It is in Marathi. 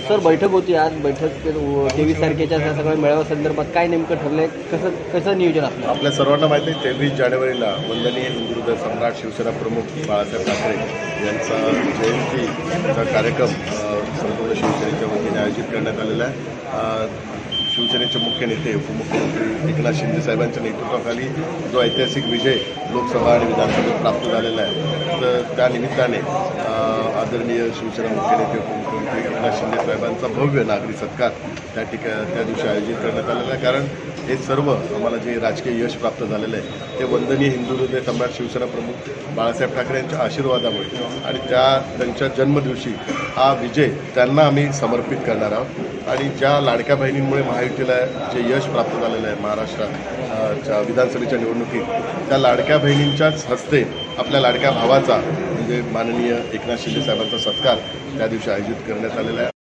सर बैठक होती आज, बैठक 23 तारखेच्या सगळ्या मेळाव्यासंदर्भात काय नेमकं ठरलंय, कसं नियोजन असलं? आपल्या सर्वांना माहिती आहे 23 जानेवारीला वंदनीय हिंदू हृदय सम्राट शिवसेना प्रमुख बाळासाहेब ठाकरे यांचा जयंतीचा कार्यक्रम संपूर्ण शिवसेनेच्या वतीने आयोजित करण्यात आलेला आहे। शिवसेनेचे मुख्य नेते उपमुख्यमंत्री एकनाथ शिंदे साहेबांच्या नेतृत्वाखाली जो ऐतिहासिक विजय लोकसभा आणि विधानसभेत प्राप्त झालेला आहे, तर त्या निमित्ताने आदरणीय शिवसेना मुख्य नेते उपमुख्यमंत्री एकनाथ शिंदे साहेबांचा भव्य नागरी सत्कार त्या दिवशी आयोजित करण्यात आलेला आहे। कारण हे सर्व आम्हाला जे राजकीय यश प्राप्त झालेलं आहे ते वंदनीय हिंदू हृदय सम्राट शिवसेना प्रमुख बाळासाहेब ठाकरे यांच्या आशीर्वादामुळे आणि त्यांच्या जन्मदिवशी हा विजय त्यांना आम्ही समर्पित करणार आहोत। आणि ज्या लाडक्या बहिणींमुळे महायुतीला जे यश प्राप्त झालेलं आहे महाराष्ट्राच्या विधानसभेच्या निवडणुकीत, त्या लाडक्या बहिणींच्याच हस्ते आपल्या लाडक्या भावाचा म्हणजे माननीय एकनाथ शिंदे साहेबांचा सत्कार त्या दिवशी आयोजित करण्यात आलेला आहे।